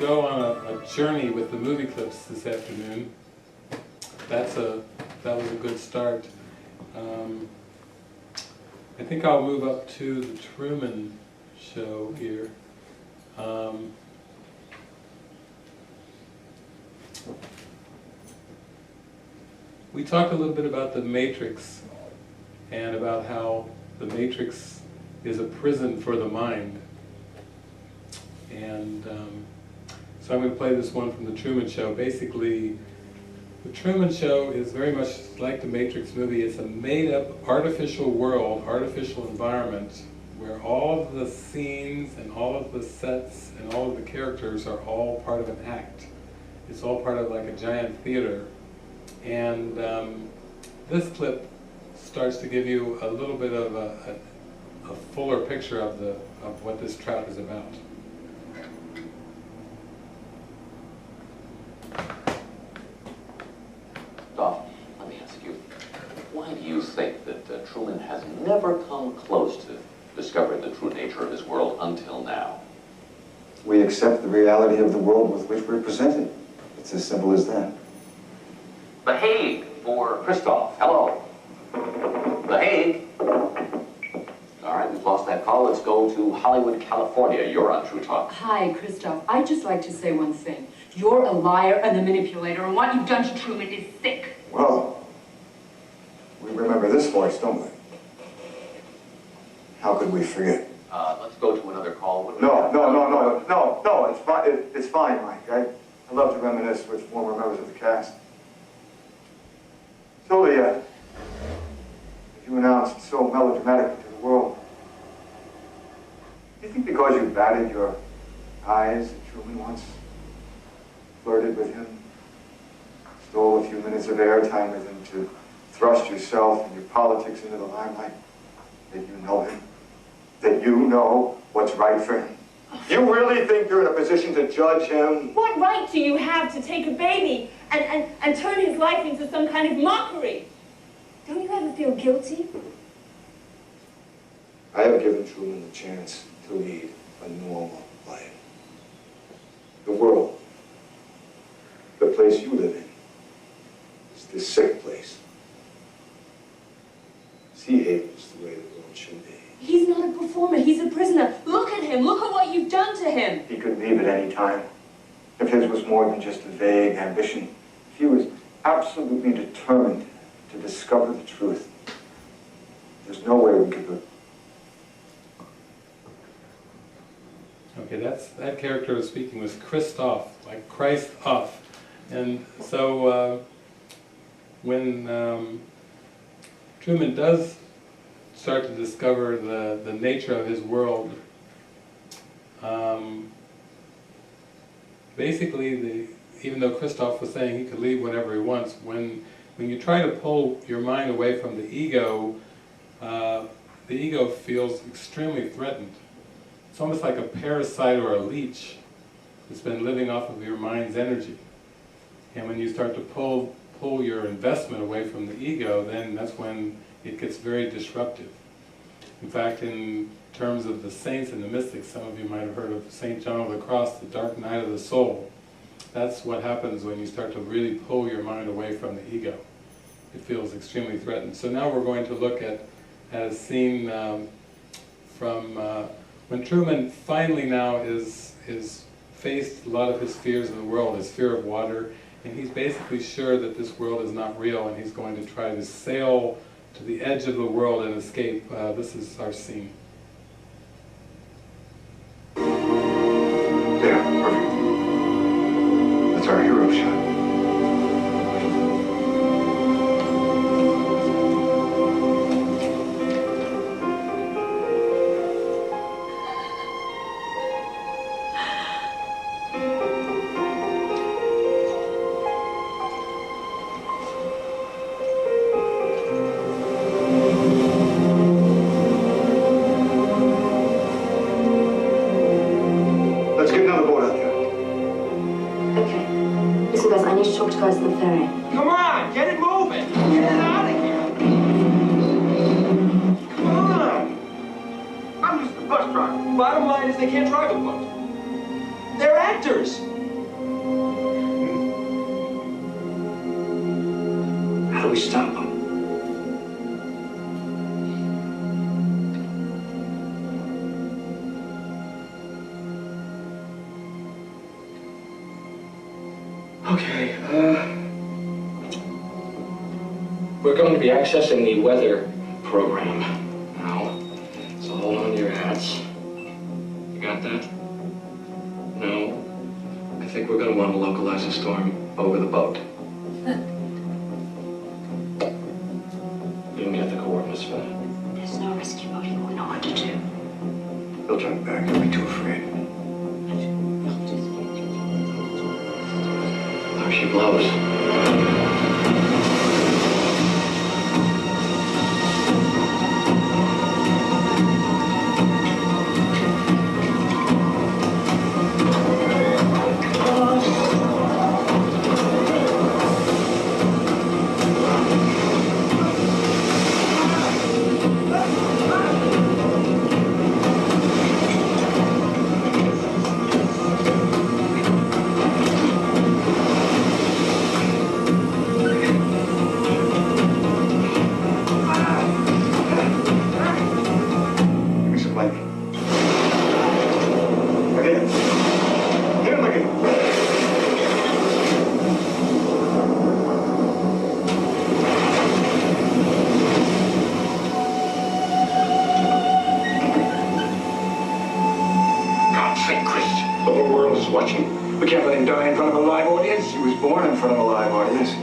go on a journey with the movie clips this afternoon. That was a good start. I think I'll move up to the Truman Show here. We talked a little bit about the Matrix and about how the Matrix is a prison for the mind. And so I'm going to play this one from the Truman Show. Basically, the Truman Show is very much like the Matrix movie. It's a made-up artificial world, artificial environment, where all of the scenes and all of the sets and all of the characters are all part of an act. It's all part of like a giant theater. And this clip starts to give you a little bit of a fuller picture of what this trap is about. Doc, let me ask you, why do you think that Truman has never come close to discovering the true nature of his world until now? We accept the reality of the world with which we're presented. It's as simple as that. The Hague for Christoph. Hello. The Hague. All right, we've lost that call. Let's go to Hollywood, California. You're on True Talk. Hi, Christoph. I'd just like to say one thing. You're a liar and a manipulator, and what you've done to Truman is sick. Well, we remember this voice, don't we? How could we forget? Let's go to another call. No, it's fine, it's fine, Mike. I love to reminisce with former members of the cast. Sylvia, as you announced so melodramatically to the world, do you think because you batted your eyes at Truman once, flirted with him, stole a few minutes of airtime with him to thrust yourself and your politics into the limelight, that you know him? That you know what's right for him? You really think you're in a position to judge him? What right do you have to take a baby and turn his life into some kind of mockery? Don't you ever feel guilty? I have given Truman the chance to lead a normal life. The world, the place you live in, is this sick place. See Abel's the way the world should be. He's not a performer. He's a prisoner. Look at him. Look at what you've done to him. He could leave at any time. If his was more than just a vague ambition, if he was absolutely determined to discover the truth, there's no way we could do it. Okay, that character was speaking was Christoph, like Christ off. And so when Truman does start to discover the nature of his world, basically, even though Christoph was saying he could leave whenever he wants, when you try to pull your mind away from the ego feels extremely threatened. It's almost like a parasite or a leech that's been living off of your mind's energy. And when you start to pull your investment away from the ego, then that's when it gets very disruptive. In fact, in terms of the saints and the mystics, some of you might have heard of St. John of the Cross, the dark night of the soul. That's what happens when you start to really pull your mind away from the ego. It feels extremely threatened. So now we're going to look at a scene from when Truman finally now is faced a lot of his fears in the world, his fear of water, and he's basically sure that this world is not real, and he's going to try to sail to the edge of the world and escape. This is our scene. There, perfect. That's our hero shot. Come on, get it moving. Get it out of here. Come on. I'm just a bus driver. Bottom line is they can't drive a boat. They're actors. actors. How do we stop them? Okay, we're going to be accessing the weather program now. So hold on to your hats. You got that? No? I think we're going to want to localize a storm over the boat. You can get the coordinates for that. There's no rescue boat here. We know what to do. They'll turn back. They'll be too afraid. There she blows. Watching. We can't let him die in front of a live audience. He was born in front of a live audience.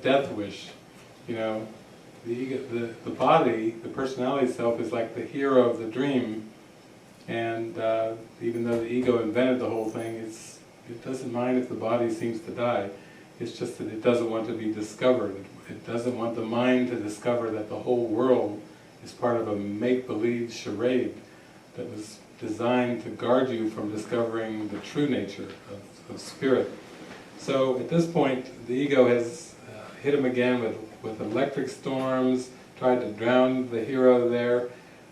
Death wish, you know, the ego, the body, the personality self is like the hero of the dream, and even though the ego invented the whole thing, it doesn't mind if the body seems to die. It's just that it doesn't want to be discovered. It doesn't want the mind to discover that the whole world is part of a make-believe charade that was designed to guard you from discovering the true nature of spirit. So at this point, the ego has hit him again with electric storms, tried to drown the hero there.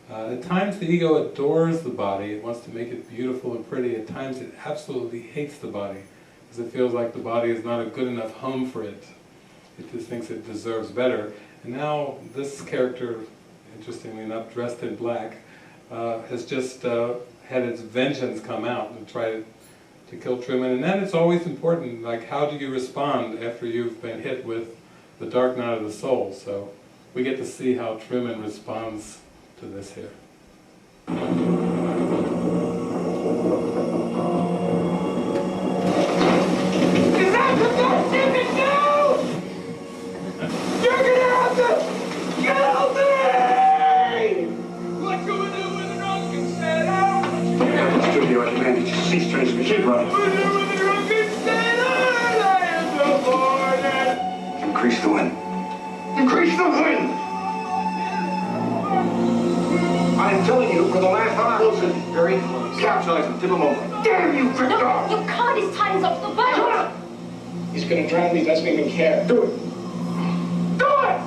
At times the ego adores the body, it wants to make it beautiful and pretty. At times it absolutely hates the body, because it feels like the body is not a good enough home for it. It just thinks it deserves better. And now this character, interestingly enough, dressed in black, has just had its vengeance come out and try to kill Truman. And then it's always important, like, how do you respond after you've been hit with the dark night of the soul? So we get to see how Truman responds to this here. Is that the best you can do? You're gonna have to kill me! What can we do with a drunken sailor? Yeah, the studio demanded you cease transmission running. What can we do with a drunken sailor? I am so bored. Increase the wind. Increase the wind! I'm telling you for the last time. Wilson, very close. Capsize him, tip him over. Damn you, Victor! No, you can't. His time's up the boat. Shut up! He's gonna drown me, he doesn't even care. Do it! Do it!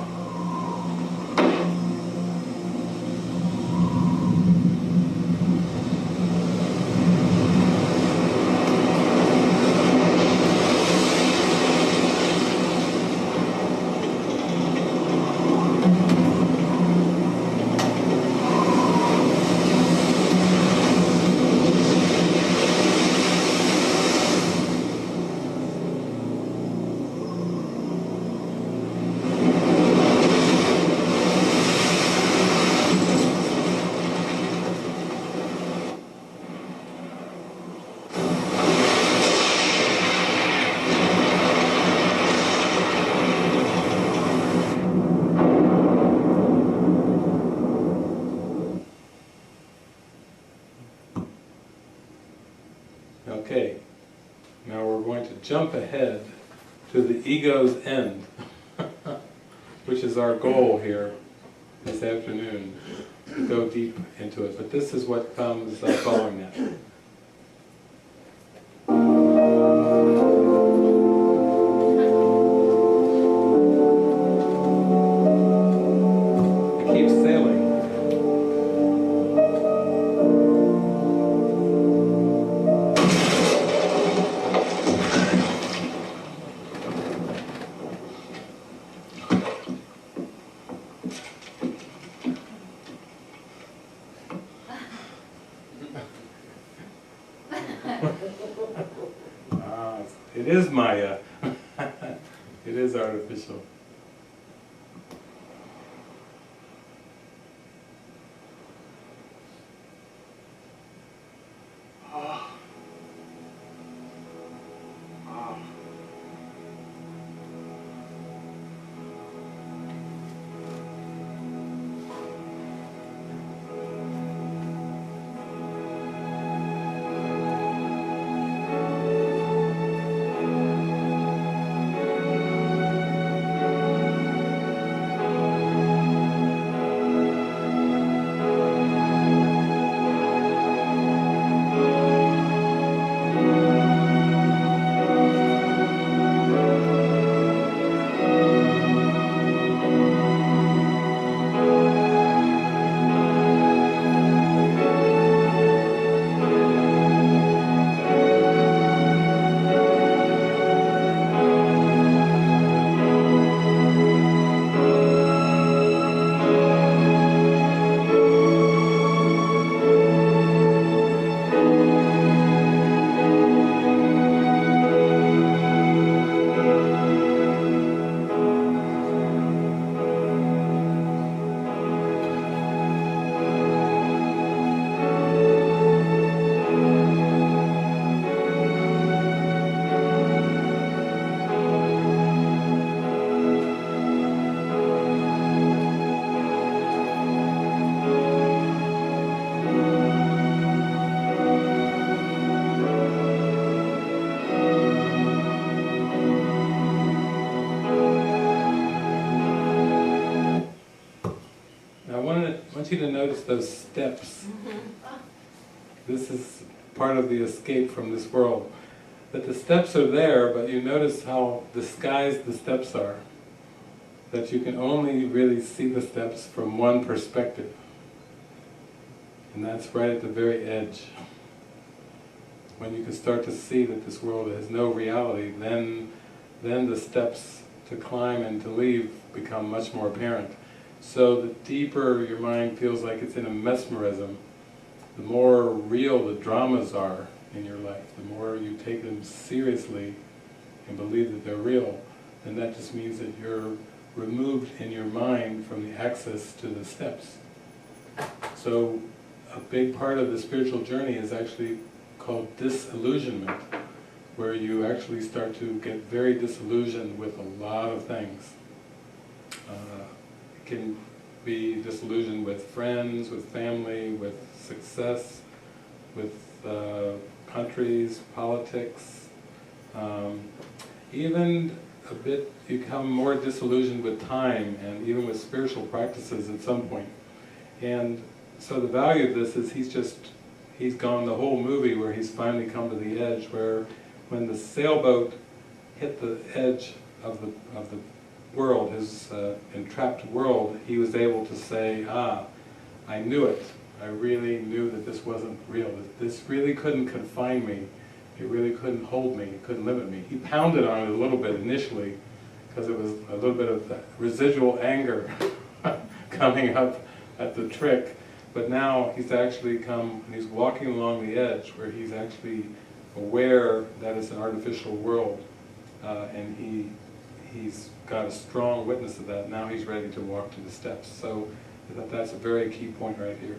jump ahead to the ego's end, which is our goal here this afternoon, to go deep into it. But this is what comes following that. It keeps sailing. It is Maya. It is artificial. I want you to notice those steps. This is part of the escape from this world. That the steps are there, but you notice how disguised the steps are. That you can only really see the steps from one perspective. And that's right at the very edge. When you can start to see that this world has no reality, then the steps to climb and to leave become much more apparent. So the deeper your mind feels like it's in a mesmerism, the more real the dramas are in your life, the more you take them seriously and believe that they're real, then that just means that you're removed in your mind from the access to the steps. So a big part of the spiritual journey is actually called disillusionment, where you actually start to get very disillusioned with a lot of things. It can be disillusioned with friends, with family, with success, with countries, politics. Even a bit, you become more disillusioned with time and even with spiritual practices at some point. And so the value of this is he's gone the whole movie where he's finally come to the edge, where when the sailboat hit the edge of the world, his entrapped world, he was able to say, I knew it. I really knew that this wasn't real, that this really couldn't confine me, it really couldn't hold me, it couldn't limit me. He pounded on it a little bit initially, because it was a little bit of that residual anger coming up at the trick, but now he's actually come, and he's walking along the edge where he's actually aware that it's an artificial world, and he's got a strong witness of that. Now he's ready to walk to the steps. So that's a very key point right here.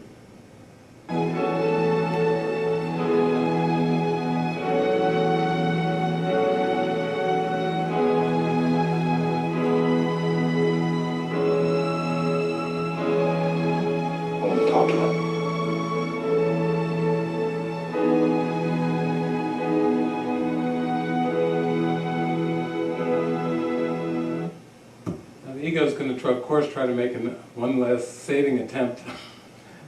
ego is going to, of course, try to make one last saving attempt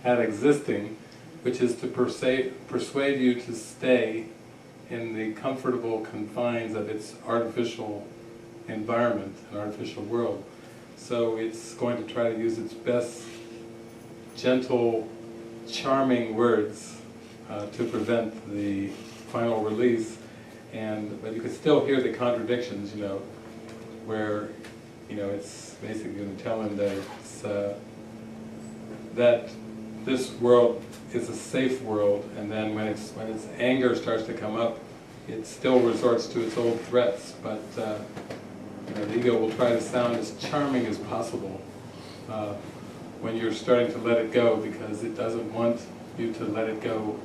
at existing, which is to persuade you to stay in the comfortable confines of its artificial environment, an artificial world. So it's going to try to use its best gentle, charming words to prevent the final release. But you can still hear the contradictions, you know, where, you know, it's basically going to tell him that it's, that this world is a safe world, and then when its anger starts to come up, it still resorts to its old threats. But you know, the ego will try to sound as charming as possible when you're starting to let it go, because it doesn't want you to let it go,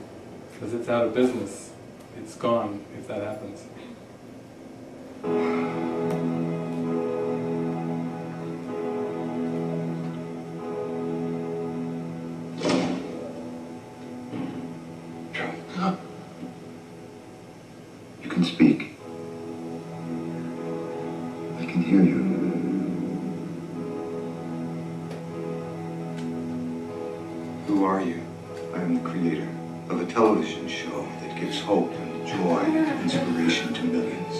because it's out of business. It's gone if that happens. You can speak. I can hear you. Who are you? I am the creator of a television show that gives hope and joy and inspiration to millions.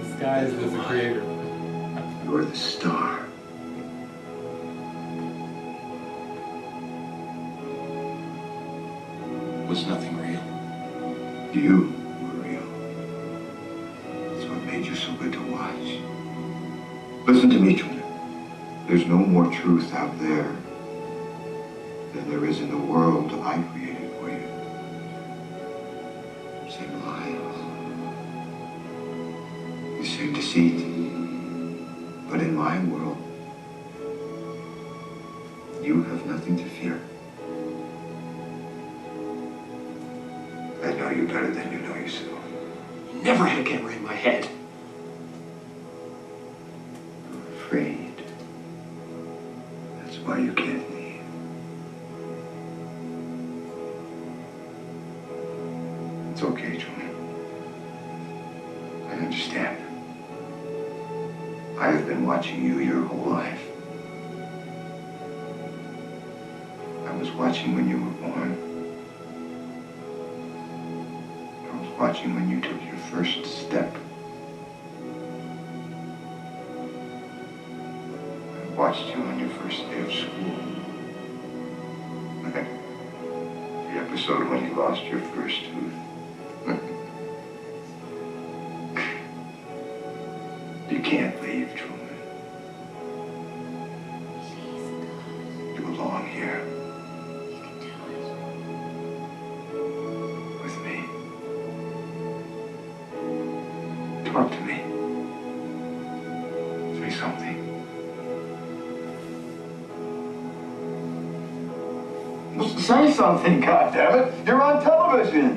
Disguised as a creator. You're the star. Was nothing real? You were real. That's what made you so good to watch. Listen to me, Truman. There's no more truth out there than there is in the world I created for you. You say lies. You say deceit. But in my world, you have nothing to fear. I know you better than you know yourself. Never had a camera in my head. You're afraid. That's why you can't leave. It's okay, Truman. I understand. I have been watching you your whole life. I was watching when you were born. Watching when you took your first step. I watched you on your first day of school. The episode when you lost your first tooth. You can't leave, Truman. You belong here. With me. Talk to me. Say something. Say something, goddammit! You're on television!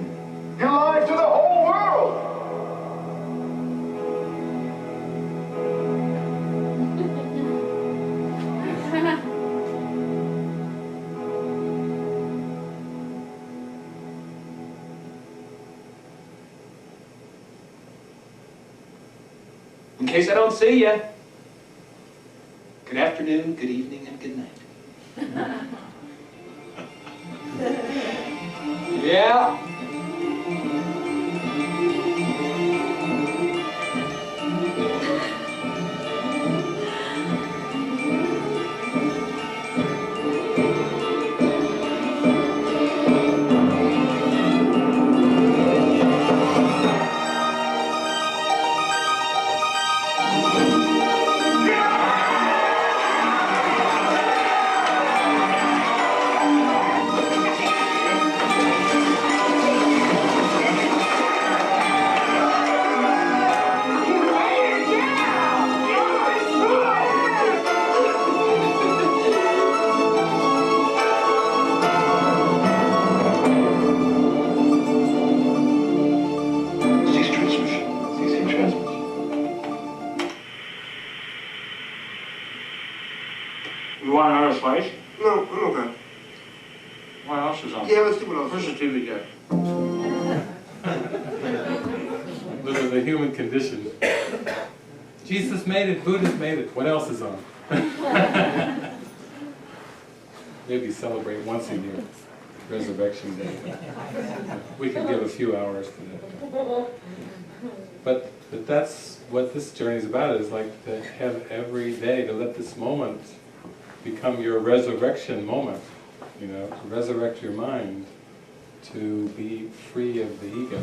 You're live to the whole world! In case I don't see you, good afternoon, good evening, and good night. Yeah. You want another slice? No, I'm okay. What else is on? Yeah, let's do what else. Where's the TV guy? Live the human condition. Jesus made it, Buddha's made it, what else is on? Maybe celebrate once a year, Resurrection Day. We can give a few hours to that. But that's what this journey is about, is like to have every day, to let this moment become your resurrection moment, you know, to resurrect your mind, to be free of the ego.